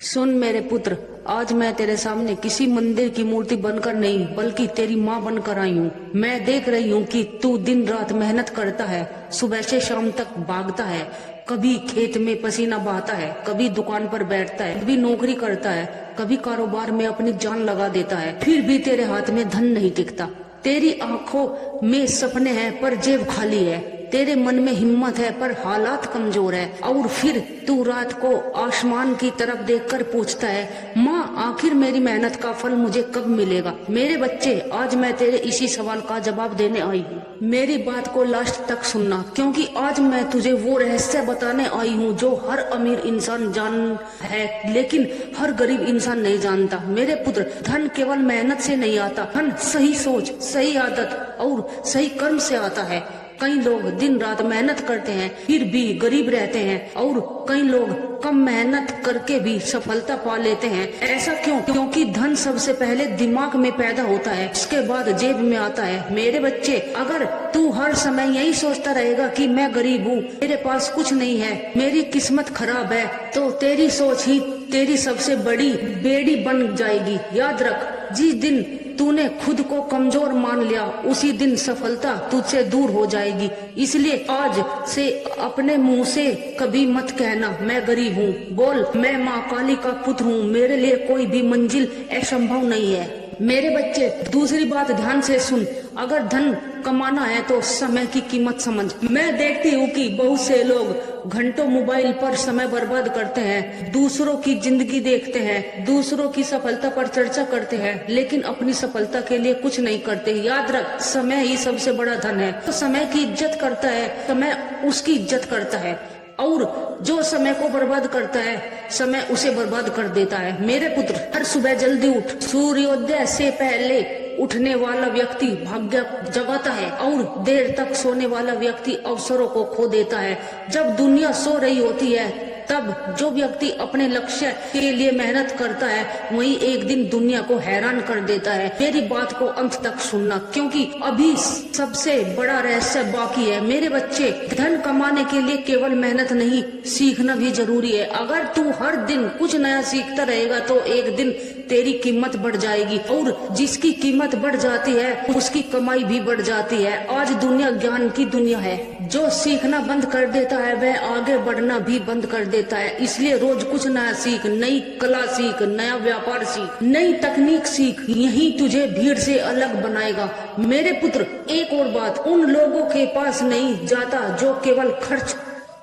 सुन मेरे पुत्र, आज मैं तेरे सामने किसी मंदिर की मूर्ति बनकर नहीं बल्कि तेरी माँ बनकर आई हूँ। मैं देख रही हूँ कि तू दिन रात मेहनत करता है, सुबह से शाम तक भागता है, कभी खेत में पसीना बहाता है, कभी दुकान पर बैठता है, कभी नौकरी करता है, कभी कारोबार में अपनी जान लगा देता है, फिर भी तेरे हाथ में धन नहीं टिकता। तेरी आंखों में सपने हैं पर जेब खाली है, तेरे मन में हिम्मत है पर हालात कमजोर है। और फिर तू रात को आसमान की तरफ देखकर पूछता है, माँ आखिर मेरी मेहनत का फल मुझे कब मिलेगा। मेरे बच्चे, आज मैं तेरे इसी सवाल का जवाब देने आई हूँ। मेरी बात को लास्ट तक सुनना, क्योंकि आज मैं तुझे वो रहस्य बताने आई हूँ जो हर अमीर इंसान जान है लेकिन हर गरीब इंसान नहीं जानता। मेरे पुत्र, धन केवल मेहनत से नहीं आता, धन सही सोच, सही आदत और सही कर्म से आता है। कई लोग दिन रात मेहनत करते हैं फिर भी गरीब रहते हैं और कई लोग कम मेहनत करके भी सफलता पा लेते हैं। ऐसा क्यों? क्योंकि धन सबसे पहले दिमाग में पैदा होता है, उसके बाद जेब में आता है। मेरे बच्चे, अगर तू हर समय यही सोचता रहेगा कि मैं गरीब हूँ, मेरे पास कुछ नहीं है, मेरी किस्मत खराब है, तो तेरी सोच ही तेरी सबसे बड़ी बेड़ी बन जाएगी। याद रख, जिस दिन तूने खुद को कमजोर मान लिया उसी दिन सफलता तुझसे दूर हो जाएगी। इसलिए आज से अपने मुंह से कभी मत कहना मैं गरीब हूँ, बोल मैं माँ काली का पुत्र हूँ, मेरे लिए कोई भी मंजिल असंभव नहीं है। मेरे बच्चे, दूसरी बात ध्यान से सुन, अगर धन कमाना है तो समय की कीमत समझ। मैं देखती हूँ कि बहुत से लोग घंटों मोबाइल पर समय बर्बाद करते हैं, दूसरों की जिंदगी देखते हैं, दूसरों की सफलता पर चर्चा करते हैं, लेकिन अपनी सफलता के लिए कुछ नहीं करते। याद रख, समय ही सबसे बड़ा धन है। तो समय की इज्जत करता है, समय उसकी इज्जत करता है, और जो समय को बर्बाद करता है समय उसे बर्बाद कर देता है। मेरे पुत्र, हर सुबह जल्दी उठ। सूर्योदय से पहले उठने वाला व्यक्ति भाग्य जगाता है और देर तक सोने वाला व्यक्ति अवसरों को खो देता है। जब दुनिया सो रही होती है तब जो व्यक्ति अपने लक्ष्य के लिए मेहनत करता है वही एक दिन दुनिया को हैरान कर देता है। मेरी बात को अंत तक सुनना, क्योंकि अभी सबसे बड़ा रहस्य बाकी है। मेरे बच्चे, धन कमाने के लिए केवल मेहनत नहीं, सीखना भी जरूरी है। अगर तू हर दिन कुछ नया सीखता रहेगा तो एक दिन तेरी कीमत बढ़ जाएगी, और जिसकी कीमत बढ़ जाती है उसकी कमाई भी बढ़ जाती है। आज दुनिया ज्ञान की दुनिया है, जो सीखना बंद कर देता है वह आगे बढ़ना भी बंद कर देता है। इसलिए रोज कुछ नया सीख, नई कला सीख, नया व्यापार सीख, नई तकनीक सीख, यही तुझे भीड़ से अलग बनाएगा। मेरे पुत्र, एक और बात, उन लोगों के पास नहीं जाता जो केवल खर्च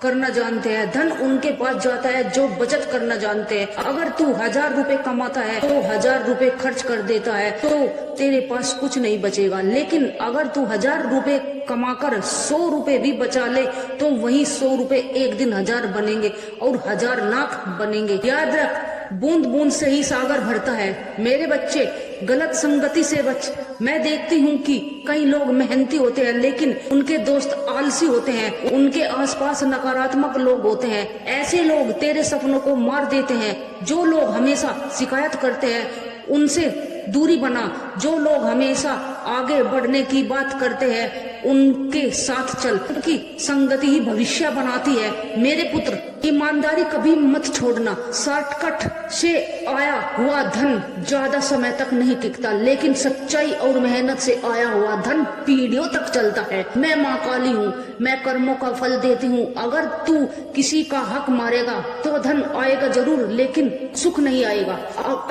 करना जानते हैं, धन उनके पास जाता है जो बचत करना जानते हैं। अगर तू 1000 रुपए कमाता है तो 1000 रुपए खर्च कर देता है तो तेरे पास कुछ नहीं बचेगा, लेकिन अगर तू 1000 रुपए कमाकर 100 रुपए भी बचा ले तो वही 100 रुपए एक दिन 1000 बनेंगे और 1000 लाख बनेंगे। याद रख, बूंद बूंद से ही सागर भरता है। मेरे बच्चे, गलत संगति से बच। मैं देखती हूँ कि कई लोग मेहनती होते हैं लेकिन उनके दोस्त आलसी होते हैं, उनके आसपास नकारात्मक लोग होते हैं। ऐसे लोग तेरे सपनों को मार देते हैं। जो लोग हमेशा शिकायत करते हैं उनसे दूरी बना, जो लोग हमेशा आगे बढ़ने की बात करते हैं उनके साथ चल, क्योंकि संगति ही भविष्य बनाती है। मेरे पुत्र, ईमानदारी कभी मत छोड़ना। शॉर्टकट से आया हुआ धन ज्यादा समय तक नहीं टिकता, लेकिन सच्चाई और मेहनत से आया हुआ धन पीढ़ियों तक चलता है। मैं माँ काली हूँ, मैं कर्मों का फल देती हूँ। अगर तू किसी का हक मारेगा तो धन आएगा जरूर लेकिन सुख नहीं आएगा,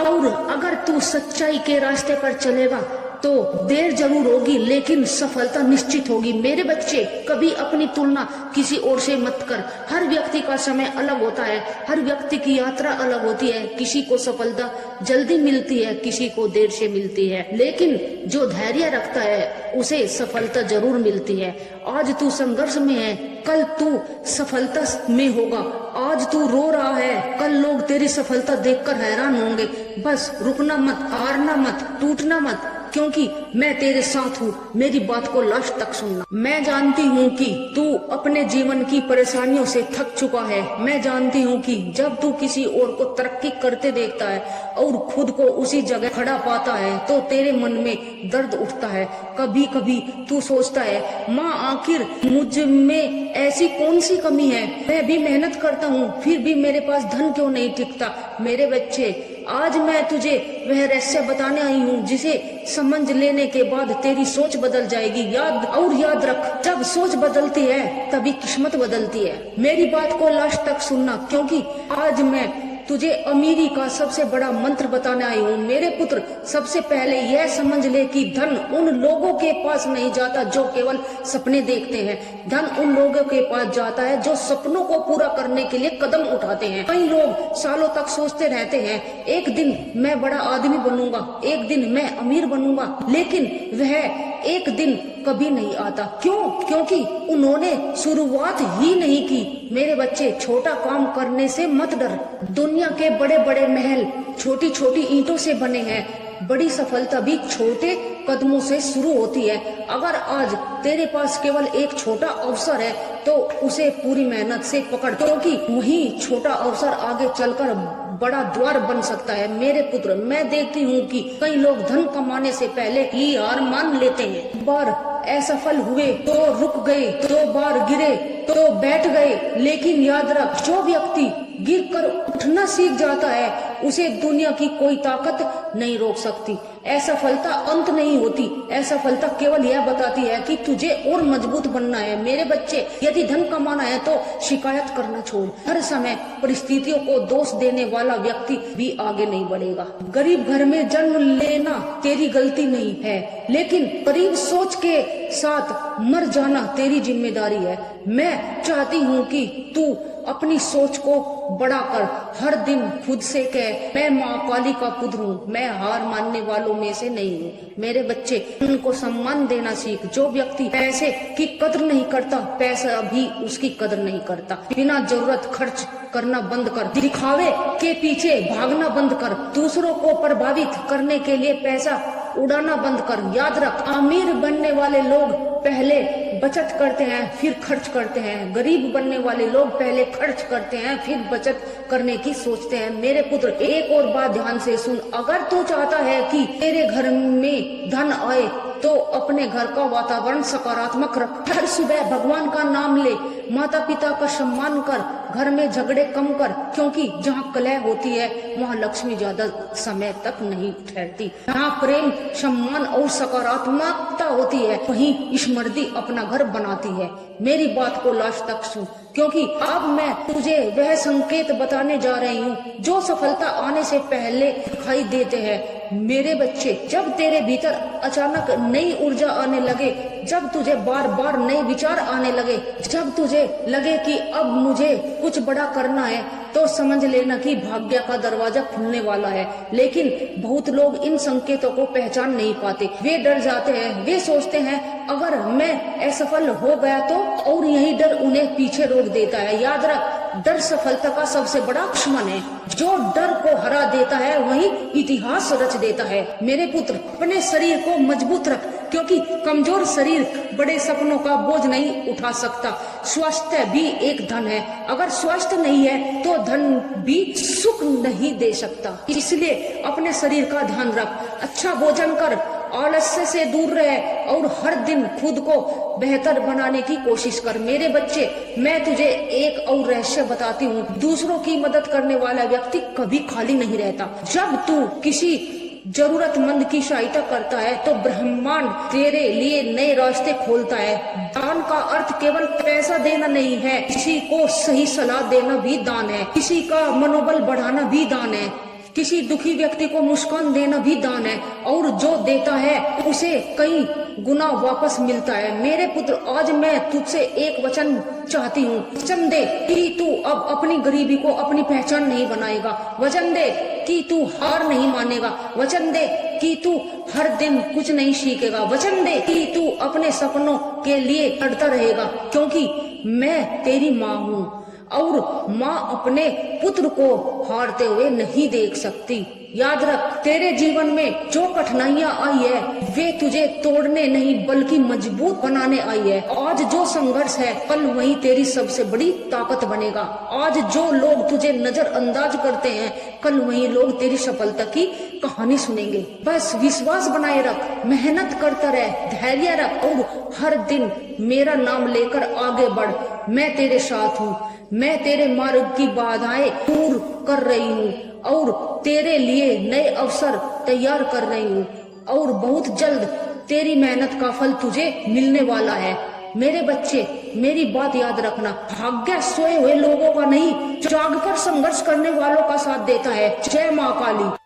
और अगर तू सच्चाई के रास्ते पर चलेगा तो देर जरूर होगी लेकिन सफलता निश्चित होगी। मेरे बच्चे, कभी अपनी तुलना किसी और से मत कर। हर व्यक्ति का समय अलग होता है, हर व्यक्ति की यात्रा अलग होती है। किसी को सफलता जल्दी मिलती है, किसी को देर से मिलती है, लेकिन जो धैर्य रखता है उसे सफलता जरूर मिलती है। आज तू संघर्ष में है, कल तू सफलता में होगा। आज तू रो रहा है, कल लोग तेरी सफलता देखकर हैरान होंगे। बस रुकना मत, हारना मत, टूटना मत, क्योंकि मैं तेरे साथ हूँ। मेरी बात को लास्ट तक सुनना। मैं जानती हूँ कि तू अपने जीवन की परेशानियों से थक चुका है। मैं जानती हूँ कि जब तू किसी और को तरक्की करते देखता है और खुद को उसी जगह खड़ा पाता है तो तेरे मन में दर्द उठता है। कभी कभी तू सोचता है, माँ आखिर मुझ में ऐसी कौन सी कमी है? मैं भी मेहनत करता हूँ फिर भी मेरे पास धन क्यों नहीं टिकता? मेरे बच्चे, आज मैं तुझे वह रहस्य बताने आई हूँ जिसे समझ लेने के बाद तेरी सोच बदल जाएगी। याद रख, जब सोच बदलती है तभी किस्मत बदलती है। मेरी बात को लास्ट तक सुनना, क्योंकि आज मैं तुझे अमीरी का सबसे बड़ा मंत्र बताने आई हूँ। मेरे पुत्र, सबसे पहले यह समझ ले कि धन उन लोगों के पास नहीं जाता जो केवल सपने देखते हैं। धन उन लोगों के पास जाता है जो सपनों को पूरा करने के लिए कदम उठाते हैं। कई लोग सालों तक सोचते रहते हैं, एक दिन मैं बड़ा आदमी बनूंगा, एक दिन मैं अमीर बनूंगा, लेकिन वह एक दिन कभी नहीं आता। क्यों? क्योंकि उन्होंने शुरुआत ही नहीं की। मेरे बच्चे, छोटा काम करने से मत डर। दुनिया के बड़े बड़े महल छोटी छोटी ईंटों से बने हैं। बड़ी सफलता भी छोटे कदमों से शुरू होती है। अगर आज तेरे पास केवल एक छोटा अवसर है तो उसे पूरी मेहनत से पकड़, क्योंकि वही छोटा अवसर आगे चलकर बड़ा द्वार बन सकता है। मेरे पुत्र, मैं देखती हूँ कि कई लोग धन कमाने से पहले ही हार मान लेते हैं। बार असफल हुए तो रुक गए, तो बार गिरे तो बैठ गए, लेकिन याद रख, जो व्यक्ति गिरकर उठना सीख जाता है उसे दुनिया की कोई ताकत नहीं रोक सकती। असफलता अंत नहीं होती, असफलता केवल यह बताती है कि तुझे और मजबूत बनना है। मेरे बच्चे, यदि धन कमाना है तो शिकायत करना छोड़। हर समय परिस्थितियों को दोष देने वाला व्यक्ति भी आगे नहीं बढ़ेगा। गरीब घर में जन्म लेना तेरी गलती नहीं है, लेकिन गरीब सोच के साथ मर जाना तेरी जिम्मेदारी है। मैं चाहती हूँ कि तू अपनी सोच को बड़ा कर। हर दिन खुद से कह, मैं माँ काली का पुत्र हूँ, मैं हार मानने वालों में से नहीं हूँ। मेरे बच्चे, उनको सम्मान देना सीख। जो व्यक्ति पैसे की कदर नहीं करता, पैसा भी उसकी कदर नहीं करता। बिना जरूरत खर्च करना बंद कर, दिखावे के पीछे भागना बंद कर, दूसरों को प्रभावित करने के लिए पैसा उड़ाना बंद कर। याद रख, अमीर बनने वाले लोग पहले बचत करते हैं फिर खर्च करते हैं। गरीब बनने वाले लोग पहले खर्च करते हैं फिर बचत करने की सोचते हैं। मेरे पुत्र, एक और बात ध्यान से सुन। अगर तू चाहता है कि तेरे घर में धन आए तो अपने घर का वातावरण सकारात्मक रख। हर सुबह भगवान का नाम ले, माता पिता का सम्मान कर, घर में झगड़े कम कर, क्योंकि जहाँ कलह होती है वहाँ लक्ष्मी ज्यादा समय तक नहीं ठहरती। जहाँ प्रेम, सम्मान और सकारात्मकता होती है वहीं स्मृति अपना घर बनाती है। मेरी बात को लास्ट तक सुन, क्योंकि अब मैं तुझे वह संकेत बताने जा रही हूँ जो सफलता आने से पहले दिखाई देते हैं। मेरे बच्चे, जब तेरे भीतर अचानक नई ऊर्जा आने लगे, जब तुझे बार बार नए विचार आने लगे, जब तुझे लगे कि अब मुझे कुछ बड़ा करना है, तो समझ लेना कि भाग्य का दरवाजा खुलने वाला है। लेकिन बहुत लोग इन संकेतों को पहचान नहीं पाते। वे डर जाते हैं। वे सोचते हैं अगर मैं असफल हो गया तो, और यही डर उन्हें पीछे रोक देता है। याद रख, डर सफलता का सबसे बड़ा दुश्मन है। जो डर को हरा देता है वही इतिहास रच देता है। मेरे पुत्र, अपने शरीर को मजबूत रख, क्योंकि कमजोर शरीर बड़े सपनों का बोझ नहीं उठा सकता। स्वास्थ्य भी एक धन है। अगर स्वास्थ्य नहीं है तो धन भी सुख नहीं दे सकता। इसलिए अपने शरीर का ध्यान रख, अच्छा भोजन कर, आलस्य से दूर रहे और हर दिन खुद को बेहतर बनाने की कोशिश कर। मेरे बच्चे, मैं तुझे एक और रहस्य बताती हूँ। दूसरों की मदद करने वाला व्यक्ति कभी खाली नहीं रहता। जब तू किसी जरूरतमंद की सहायता करता है तो ब्रह्मांड तेरे लिए नए रास्ते खोलता है। दान का अर्थ केवल पैसा देना नहीं है, किसी को सही सलाह देना भी दान है, किसी का मनोबल बढ़ाना भी दान है, किसी दुखी व्यक्ति को मुस्कान देना भी दान है, और जो देता है उसे कई गुना वापस मिलता है। मेरे पुत्र, आज मैं तुझसे एक वचन चाहती हूँ। वचन दे कि तू अब अपनी गरीबी को अपनी पहचान नहीं बनाएगा। वचन दे कि तू हार नहीं मानेगा। वचन दे कि तू हर दिन कुछ नहीं सीखेगा। वचन दे कि तू अपने सपनों के लिए लड़ता रहेगा, क्योंकि मैं तेरी माँ हूँ और माँ अपने पुत्र को हारते हुए नहीं देख सकती। याद रख, तेरे जीवन में जो कठिनाइयां आई है वे तुझे तोड़ने नहीं बल्कि मजबूत बनाने आई है। आज जो संघर्ष है कल वही तेरी सबसे बड़ी ताकत बनेगा। आज जो लोग तुझे नजरअंदाज करते हैं कल वही लोग तेरी सफलता की कहानी सुनेंगे। बस विश्वास बनाए रख, मेहनत करता रह, धैर्य रख और हर दिन मेरा नाम लेकर आगे बढ़। मैं तेरे साथ हूँ, मैं तेरे मार्ग की बाधाएं दूर कर रही हूँ और तेरे लिए नए अवसर तैयार कर रही हूँ और बहुत जल्द तेरी मेहनत का फल तुझे मिलने वाला है। मेरे बच्चे, मेरी बात याद रखना, भाग्य सोए हुए लोगों का नहीं, जागकर संघर्ष करने वालों का साथ देता है। जय माँ काली।